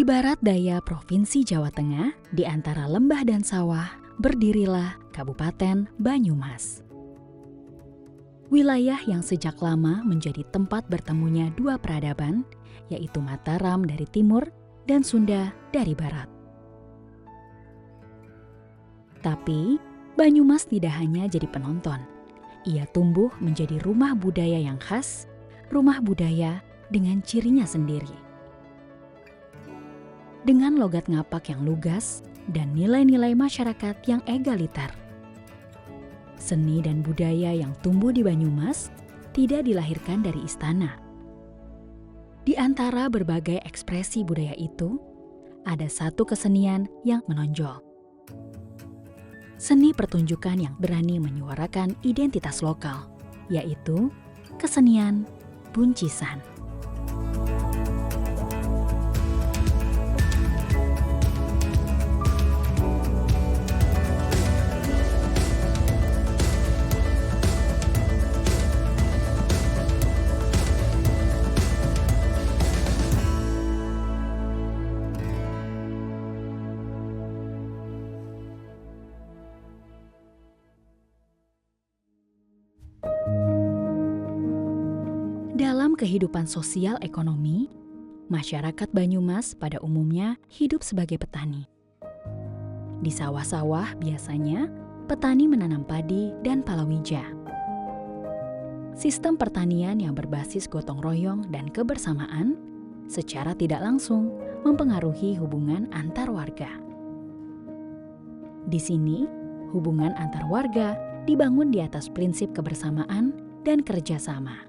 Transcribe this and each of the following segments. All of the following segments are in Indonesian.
Di barat daya Provinsi Jawa Tengah, di antara lembah dan sawah, berdirilah Kabupaten Banyumas. Wilayah yang sejak lama menjadi tempat bertemunya dua peradaban, yaitu Mataram dari timur dan Sunda dari barat. Tapi, Banyumas tidak hanya jadi penonton. Ia tumbuh menjadi rumah budaya yang khas, rumah budaya dengan cirinya sendiri. Dengan logat ngapak yang lugas dan nilai-nilai masyarakat yang egaliter. Seni dan budaya yang tumbuh di Banyumas tidak dilahirkan dari istana. Di antara berbagai ekspresi budaya itu, ada satu kesenian yang menonjol. Seni pertunjukan yang berani menyuarakan identitas lokal, yaitu kesenian buncisan. Dalam kehidupan sosial ekonomi, masyarakat Banyumas pada umumnya hidup sebagai petani. Di sawah-sawah biasanya petani menanam padi dan palawija. Sistem pertanian yang berbasis gotong royong dan kebersamaan secara tidak langsung mempengaruhi hubungan antar warga. Di sini, hubungan antar warga dibangun di atas prinsip kebersamaan dan kerjasama.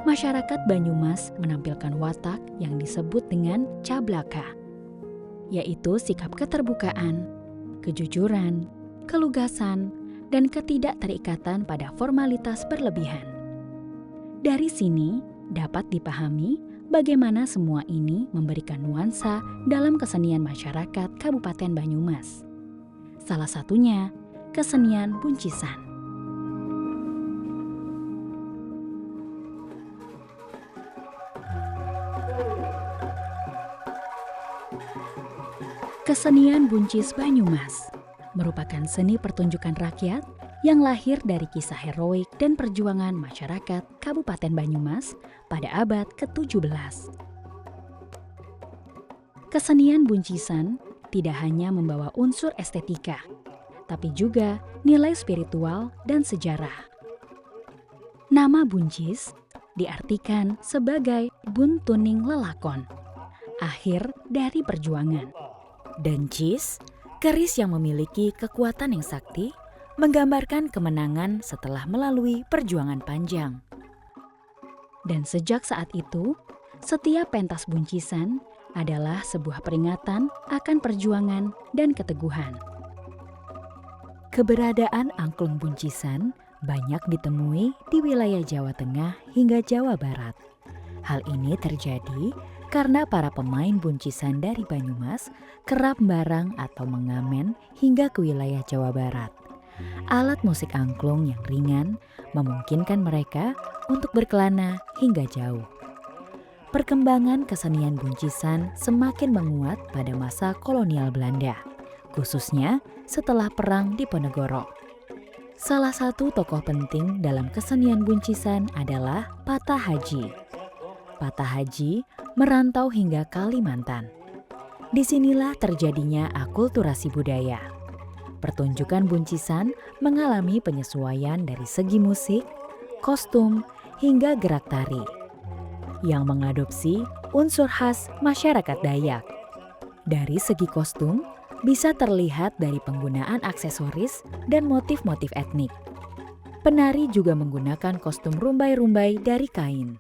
Masyarakat Banyumas menampilkan watak yang disebut dengan cablaka, yaitu sikap keterbukaan, kejujuran, kelugasan, dan ketidakterikatan pada formalitas berlebihan. Dari sini dapat dipahami bagaimana semua ini memberikan nuansa dalam kesenian masyarakat Kabupaten Banyumas. Salah satunya kesenian buncisan. Kesenian Buncis Banyumas merupakan seni pertunjukan rakyat yang lahir dari kisah heroik dan perjuangan masyarakat Kabupaten Banyumas pada abad ke-17. Kesenian buncisan tidak hanya membawa unsur estetika, tapi juga nilai spiritual dan sejarah. Nama buncis diartikan sebagai buntuning lelakon, akhir dari perjuangan. Dan cis, keris yang memiliki kekuatan yang sakti, menggambarkan kemenangan setelah melalui perjuangan panjang. Dan sejak saat itu, setiap pentas buncisan adalah sebuah peringatan akan perjuangan dan keteguhan. Keberadaan angklung buncisan banyak ditemui di wilayah Jawa Tengah hingga Jawa Barat. Hal ini terjadi karena para pemain buncisan dari Banyumas kerap barang atau mengamen hingga ke wilayah Jawa Barat. Alat musik angklung yang ringan memungkinkan mereka untuk berkelana hingga jauh. Perkembangan kesenian buncisan semakin menguat pada masa kolonial Belanda, khususnya setelah Perang Diponegoro. Salah satu tokoh penting dalam kesenian buncisan adalah Patah Haji. Patah Haji merantau hingga Kalimantan. Disinilah terjadinya akulturasi budaya. Pertunjukan buncisan mengalami penyesuaian dari segi musik, kostum, hingga gerak tari yang mengadopsi unsur khas masyarakat Dayak. Dari segi kostum, bisa terlihat dari penggunaan aksesoris dan motif-motif etnik. Penari juga menggunakan kostum rumbai-rumbai dari kain.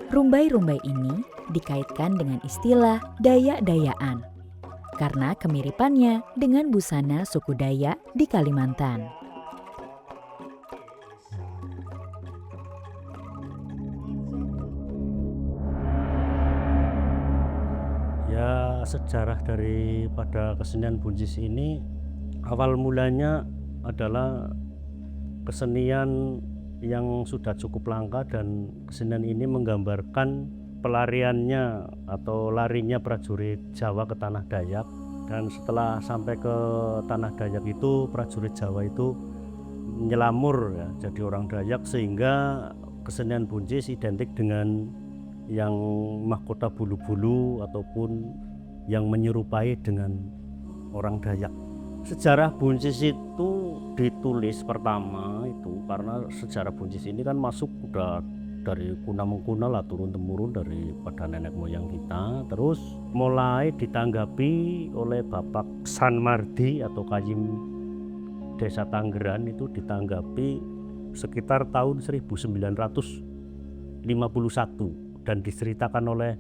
Rumbai-rumbai ini dikaitkan dengan istilah Dayak-Dayaan karena kemiripannya dengan busana suku Dayak di Kalimantan. Ya, sejarah daripada kesenian buncis ini awal mulanya adalah kesenian yang sudah cukup langka, dan kesenian ini menggambarkan pelariannya atau larinya prajurit Jawa ke Tanah Dayak, dan setelah sampai ke Tanah Dayak itu prajurit Jawa itu menyelamur ya, jadi orang Dayak, sehingga kesenian buncis identik dengan yang mahkota bulu-bulu ataupun yang menyerupai dengan orang Dayak. Sejarah buncis itu ditulis pertama itu karena sejarah buncis ini kan masuk udah dari kuna mengkuna lah, turun temurun daripada nenek moyang kita, terus mulai ditanggapi oleh Bapak Sanmardi atau Kayim Desa Tanggeran, itu ditanggapi sekitar tahun 1951 dan diceritakan oleh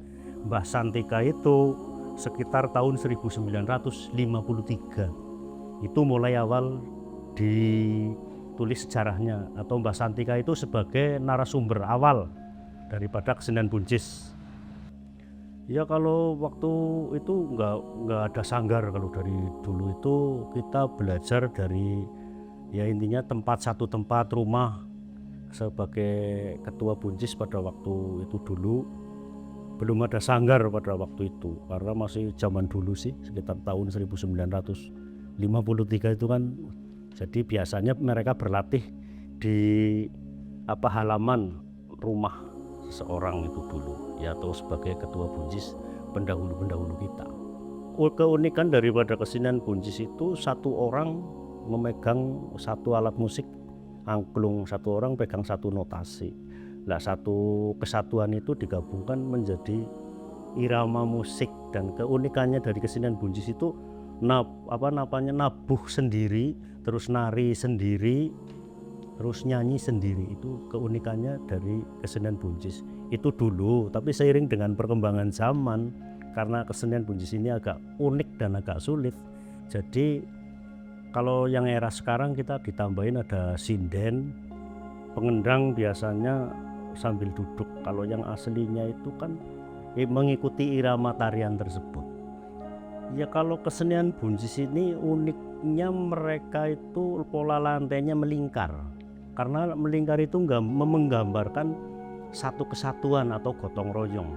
Mbah Santika itu sekitar tahun 1953. Itu mulai awal ditulis sejarahnya, atau Mbah Santika itu sebagai narasumber awal daripada kesenian buncis. Ya kalau waktu itu nggak ada sanggar. Kalau dari dulu itu kita belajar dari ya intinya satu tempat rumah. Sebagai ketua buncis pada waktu itu dulu belum ada sanggar pada waktu itu, karena masih zaman dulu sih, sekitar tahun 1953 itu kan. Jadi biasanya mereka berlatih di halaman rumah seseorang itu dulu ya, atau sebagai ketua buncis pendahulu kita. Keunikan daripada kesenian buncis itu satu orang memegang satu alat musik angklung, satu orang pegang satu notasi. Nah, satu kesatuan itu digabungkan menjadi irama musik, dan keunikannya dari kesenian buncis itu nabuh sendiri, terus nari sendiri, terus nyanyi sendiri. Itu keunikannya dari kesenian buncis itu dulu. Tapi seiring dengan perkembangan zaman, karena kesenian buncis ini agak unik dan agak sulit, jadi kalau yang era sekarang kita ditambahin ada sinden, pengendang biasanya sambil duduk. Kalau yang aslinya itu kan mengikuti irama tarian tersebut. Ya kalau kesenian buncis ini uniknya mereka itu pola lantainya melingkar. Karena melingkar itu menggambarkan satu kesatuan atau gotong royong.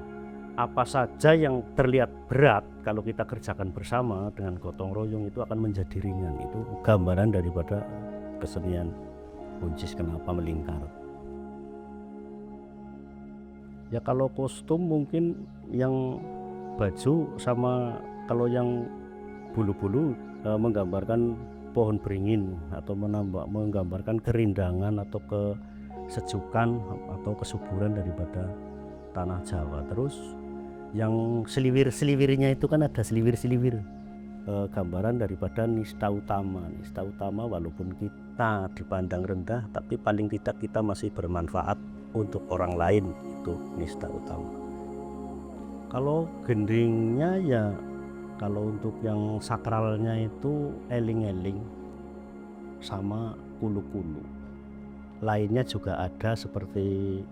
Apa saja yang terlihat berat kalau kita kerjakan bersama dengan gotong royong itu akan menjadi ringan. Itu gambaran daripada kesenian buncis kenapa melingkar. Ya kalau kostum mungkin yang baju sama kalau yang bulu-bulu menggambarkan pohon beringin atau menggambarkan kerindangan atau kesejukan atau kesuburan daripada tanah Jawa. Terus yang seliwir-seliwirnya itu kan ada seliwir-seliwir gambaran daripada nista utama. Nista utama walaupun kita dipandang rendah, tapi paling tidak kita masih bermanfaat untuk orang lain, itu nista utama. Kalau gendingnya ya, kalau untuk yang sakralnya itu eling-eling sama kulu-kulu. Lainnya juga ada seperti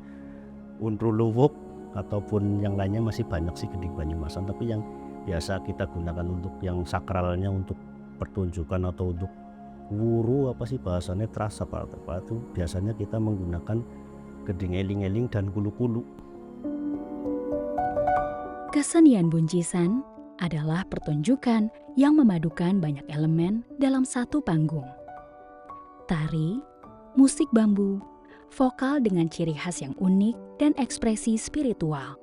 unruluwuk ataupun yang lainnya, masih banyak sih gending Banyumasan, tapi yang biasa kita gunakan untuk yang sakralnya untuk pertunjukan atau untuk wuru bahasanya terasa apa itu biasanya kita menggunakan gending eling-eling dan kulu-kulu. Kesenian buncisan adalah pertunjukan yang memadukan banyak elemen dalam satu panggung. Tari, musik bambu, vokal dengan ciri khas yang unik dan ekspresi spiritual.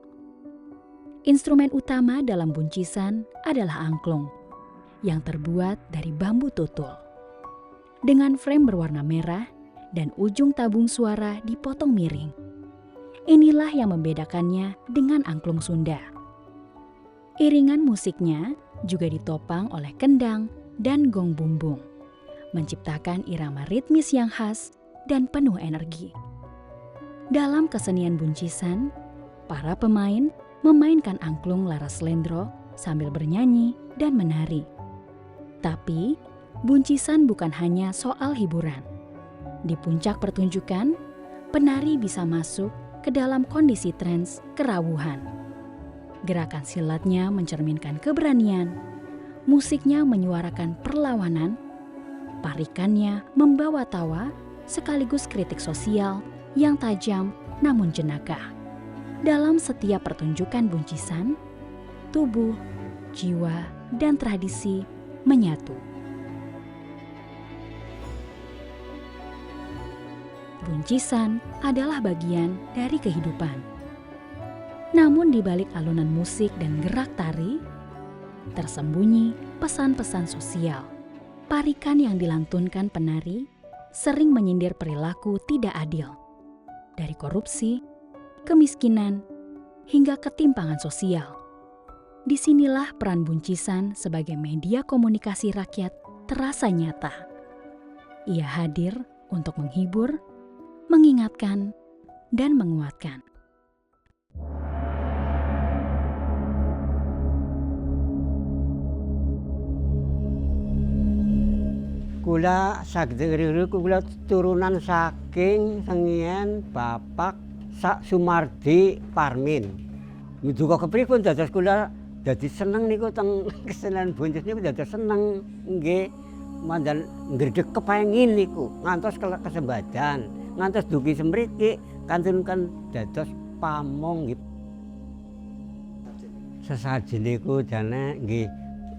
Instrumen utama dalam buncisan adalah angklung yang terbuat dari bambu tutul. Dengan frame berwarna merah dan ujung tabung suara dipotong miring. Inilah yang membedakannya dengan angklung Sunda. Iringan musiknya juga ditopang oleh kendang dan gong bumbung, menciptakan irama ritmis yang khas dan penuh energi. Dalam kesenian buncisan, para pemain memainkan angklung laras lendro sambil bernyanyi dan menari. Tapi, buncisan bukan hanya soal hiburan. Di puncak pertunjukan, penari bisa masuk ke dalam kondisi trans kerawuhan. Gerakan silatnya mencerminkan keberanian, musiknya menyuarakan perlawanan, parikannya membawa tawa sekaligus kritik sosial yang tajam namun jenaka. Dalam setiap pertunjukan buncisan, tubuh, jiwa, dan tradisi menyatu. Buncisan adalah bagian dari kehidupan. Namun di balik alunan musik dan gerak tari, tersembunyi pesan-pesan sosial. Parikan yang dilantunkan penari sering menyindir perilaku tidak adil, dari korupsi, kemiskinan, hingga ketimpangan sosial. Disinilah peran buncisan sebagai media komunikasi rakyat terasa nyata. Ia hadir untuk menghibur, mengingatkan, dan menguatkan. Kula saged kula turunan saking Sengien Bapak Sak Sumardi Parmin. Duka kepripun dados kula dadi seneng niku teng kesenian buncis niku dados seneng nggih. Mandan ngredeg kepengin niku ngantos kesembadan, ngantos dugi semriki kantun kan dados pamong nggih. Sesaji niku jane nggih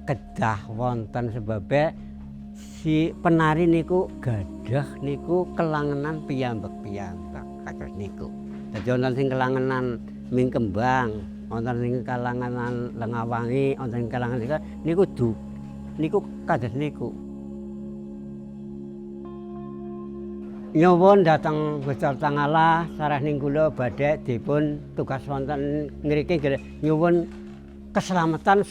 kedah wonten sebabe si penari niku gadah niku kelangenan piyambak-piyambak kados niku. Dadi wonten sing kelangenan ming kembang, wonten sing kelangenan lengawangi, wonten sing kelangenan niku niku kados niku. Nyuwun dhateng Gusti Allah sarehning kula badhe dipun tugas wonten ngriki nyuwun keselamatan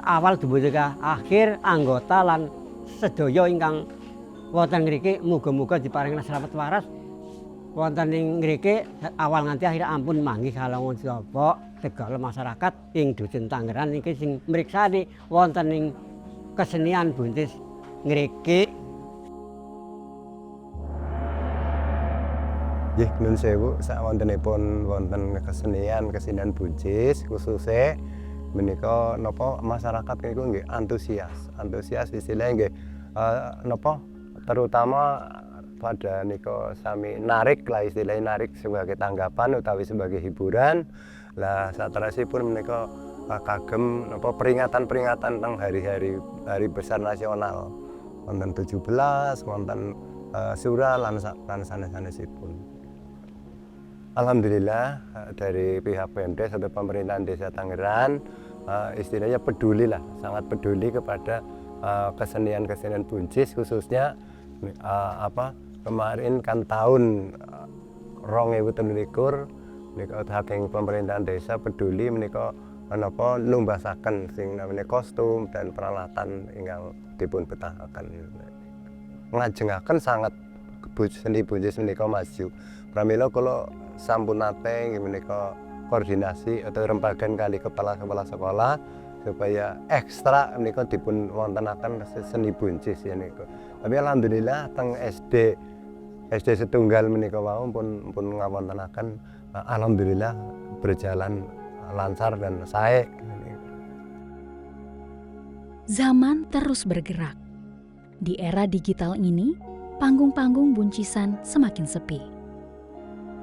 awal dumugi akhir anggota lan sedaya ingkang wonten ngriki muga-muga diparingi slamet waras wonten ing ngriki awal nganti akhir ampun manggih kalongon sapa segala masyarakat ing Dusun Tangeran iki sing mriksani wonten ing kesenian buncis ngriki. Nggih, nun sewu sakwontenipun wonten kesenian buncis khususnya menika napa masyarakat niku nggih antusias istilahnya nggih napa terutama pada nika sami narik lah istilahnya narik sebagai tanggapan utawi sebagai hiburan. Lah saterusipun menika kagem napa peringatan-peringatan teng hari besar nasional wonten 17 wonten Sura lan sanesipun. Alhamdulillah dari pihak Pemdes atau pemerintahan Desa Tangeran istilahnya peduli lah, sangat peduli kepada kesenian buncis khususnya kemarin kan tahun 2023 menika saking pemerintahan desa peduli menika menapa numbasaken sing namanya kostum dan peralatan ingkang dipun betahaken. Ngajengaken sangat seni buncis menika maju. Pramila kula sampun nate menika koordinasi atau rembagan kali kepala sekolah supaya ekstra menika dipun wontenaken seni buncis ya niku. Tapi alhamdulillah teng SD setunggal menika wau pun ngawontenaken alhamdulillah berjalan lancar dan sae. Zaman terus bergerak. Di era digital ini, panggung-panggung buncisan semakin sepi.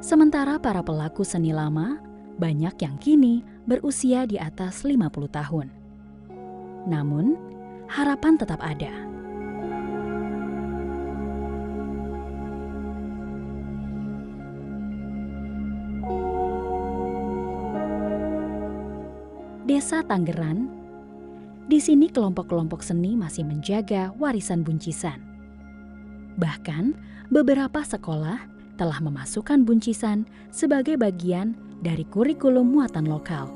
Sementara para pelaku seni lama, banyak yang kini berusia di atas 50 tahun. Namun, harapan tetap ada. Desa Tangeran, di sini kelompok-kelompok seni masih menjaga warisan buncisan. Bahkan, beberapa sekolah telah memasukkan buncisan sebagai bagian dari kurikulum muatan lokal.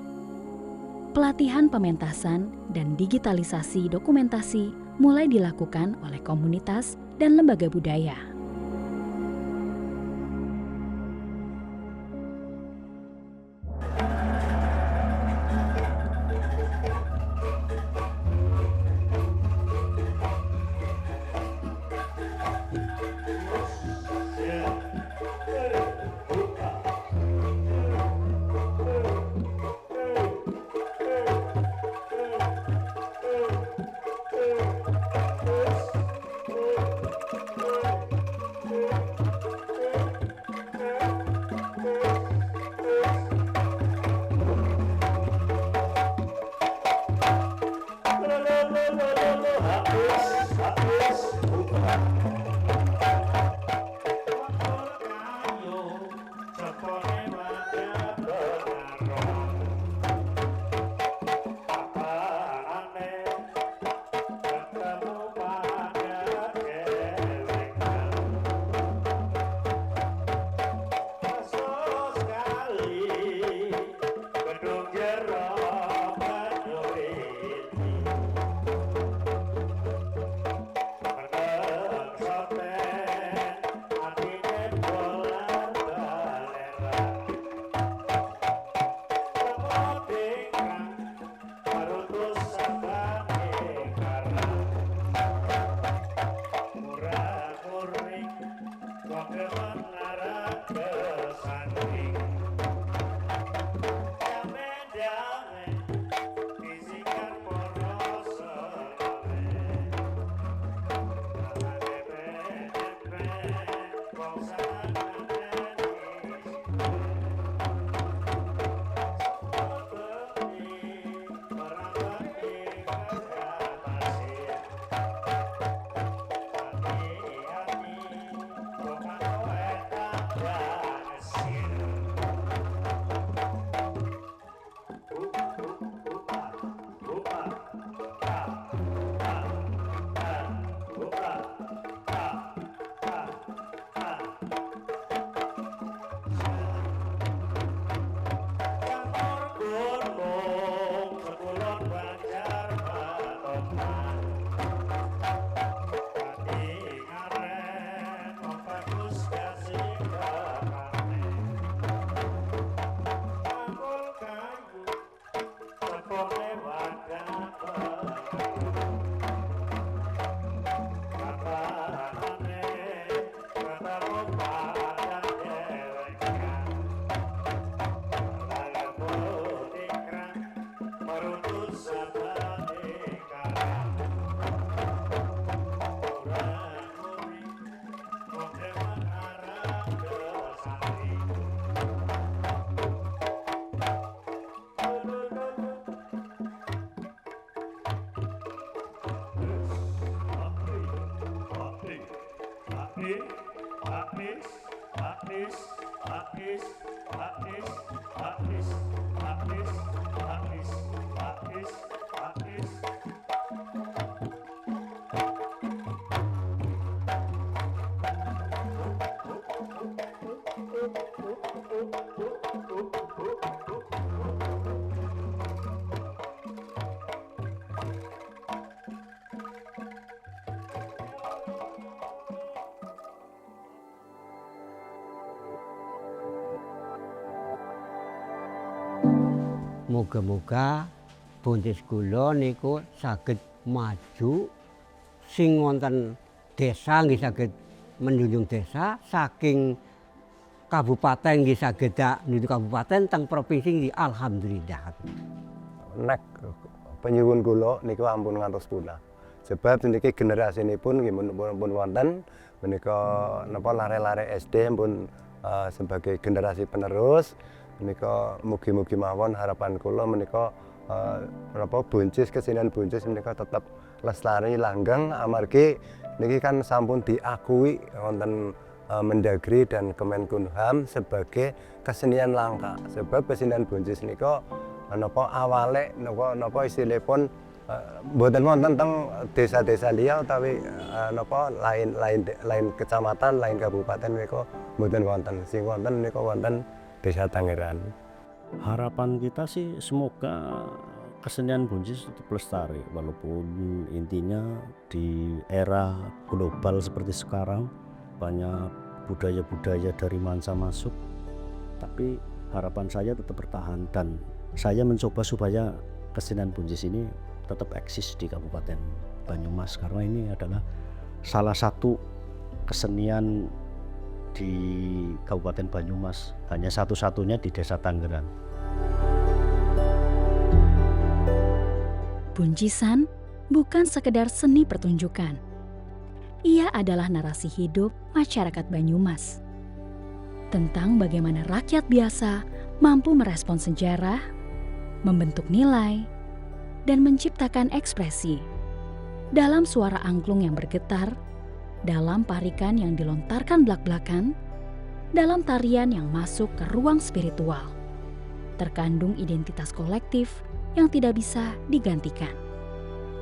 Pelatihan pementasan dan digitalisasi dokumentasi mulai dilakukan oleh komunitas dan lembaga budaya. Muga-muga Buncis kula niku saged maju sing wonten desa nggih saged menjunjung desa, saking kabupaten nggih saged nunjuk kabupaten, teng provinsi nggih alhamdulillah. Nek penyuwun kula niku ampun ngantos punah. Sebab niki generasinipun nggih pun wonten menika napa lare-lare SD pun sebagai generasi penerus. Menika mugi-mugi mawon harapan kula menika napa Buncis, kesenian Buncis menika tetep lestari langgeng amargi niki kan sampun diakui wonten Mendagri dan Kemenkumham sebagai kesenian langka. Sebab kesenian Buncis nika napa awale napa istilahipun mboten wonten teng desa-desa liya utawi napa lain kecamatan, lain kabupaten menika mboten wonten. Sing wonten menika wonten Desa Tangeran. Harapan kita sih semoga kesenian Buncis tetap lestari walaupun intinya di era global seperti sekarang banyak budaya-budaya dari manca masuk, tapi harapan saya tetap bertahan dan saya mencoba supaya kesenian Buncis ini tetap eksis di Kabupaten Banyumas karena ini adalah salah satu kesenian di Kabupaten Banyumas, hanya satu-satunya di Desa Tangeran. Buncisan bukan sekedar seni pertunjukan. Ia adalah narasi hidup masyarakat Banyumas tentang bagaimana rakyat biasa mampu merespons sejarah, membentuk nilai, dan menciptakan ekspresi dalam suara angklung yang bergetar, dalam parikan yang dilontarkan blak-blakan, dalam tarian yang masuk ke ruang spiritual. Terkandung identitas kolektif yang tidak bisa digantikan.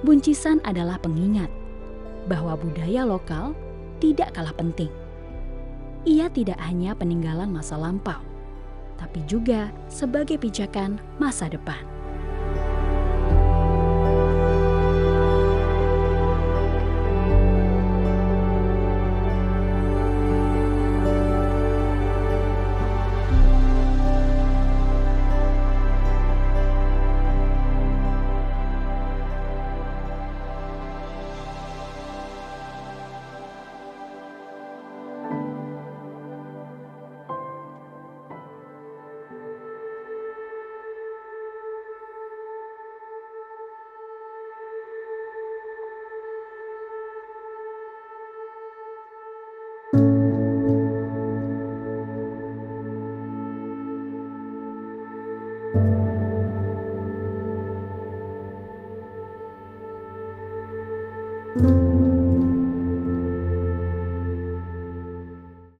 Buncisan adalah pengingat bahwa budaya lokal tidak kalah penting. Ia tidak hanya peninggalan masa lampau, tapi juga sebagai pijakan masa depan.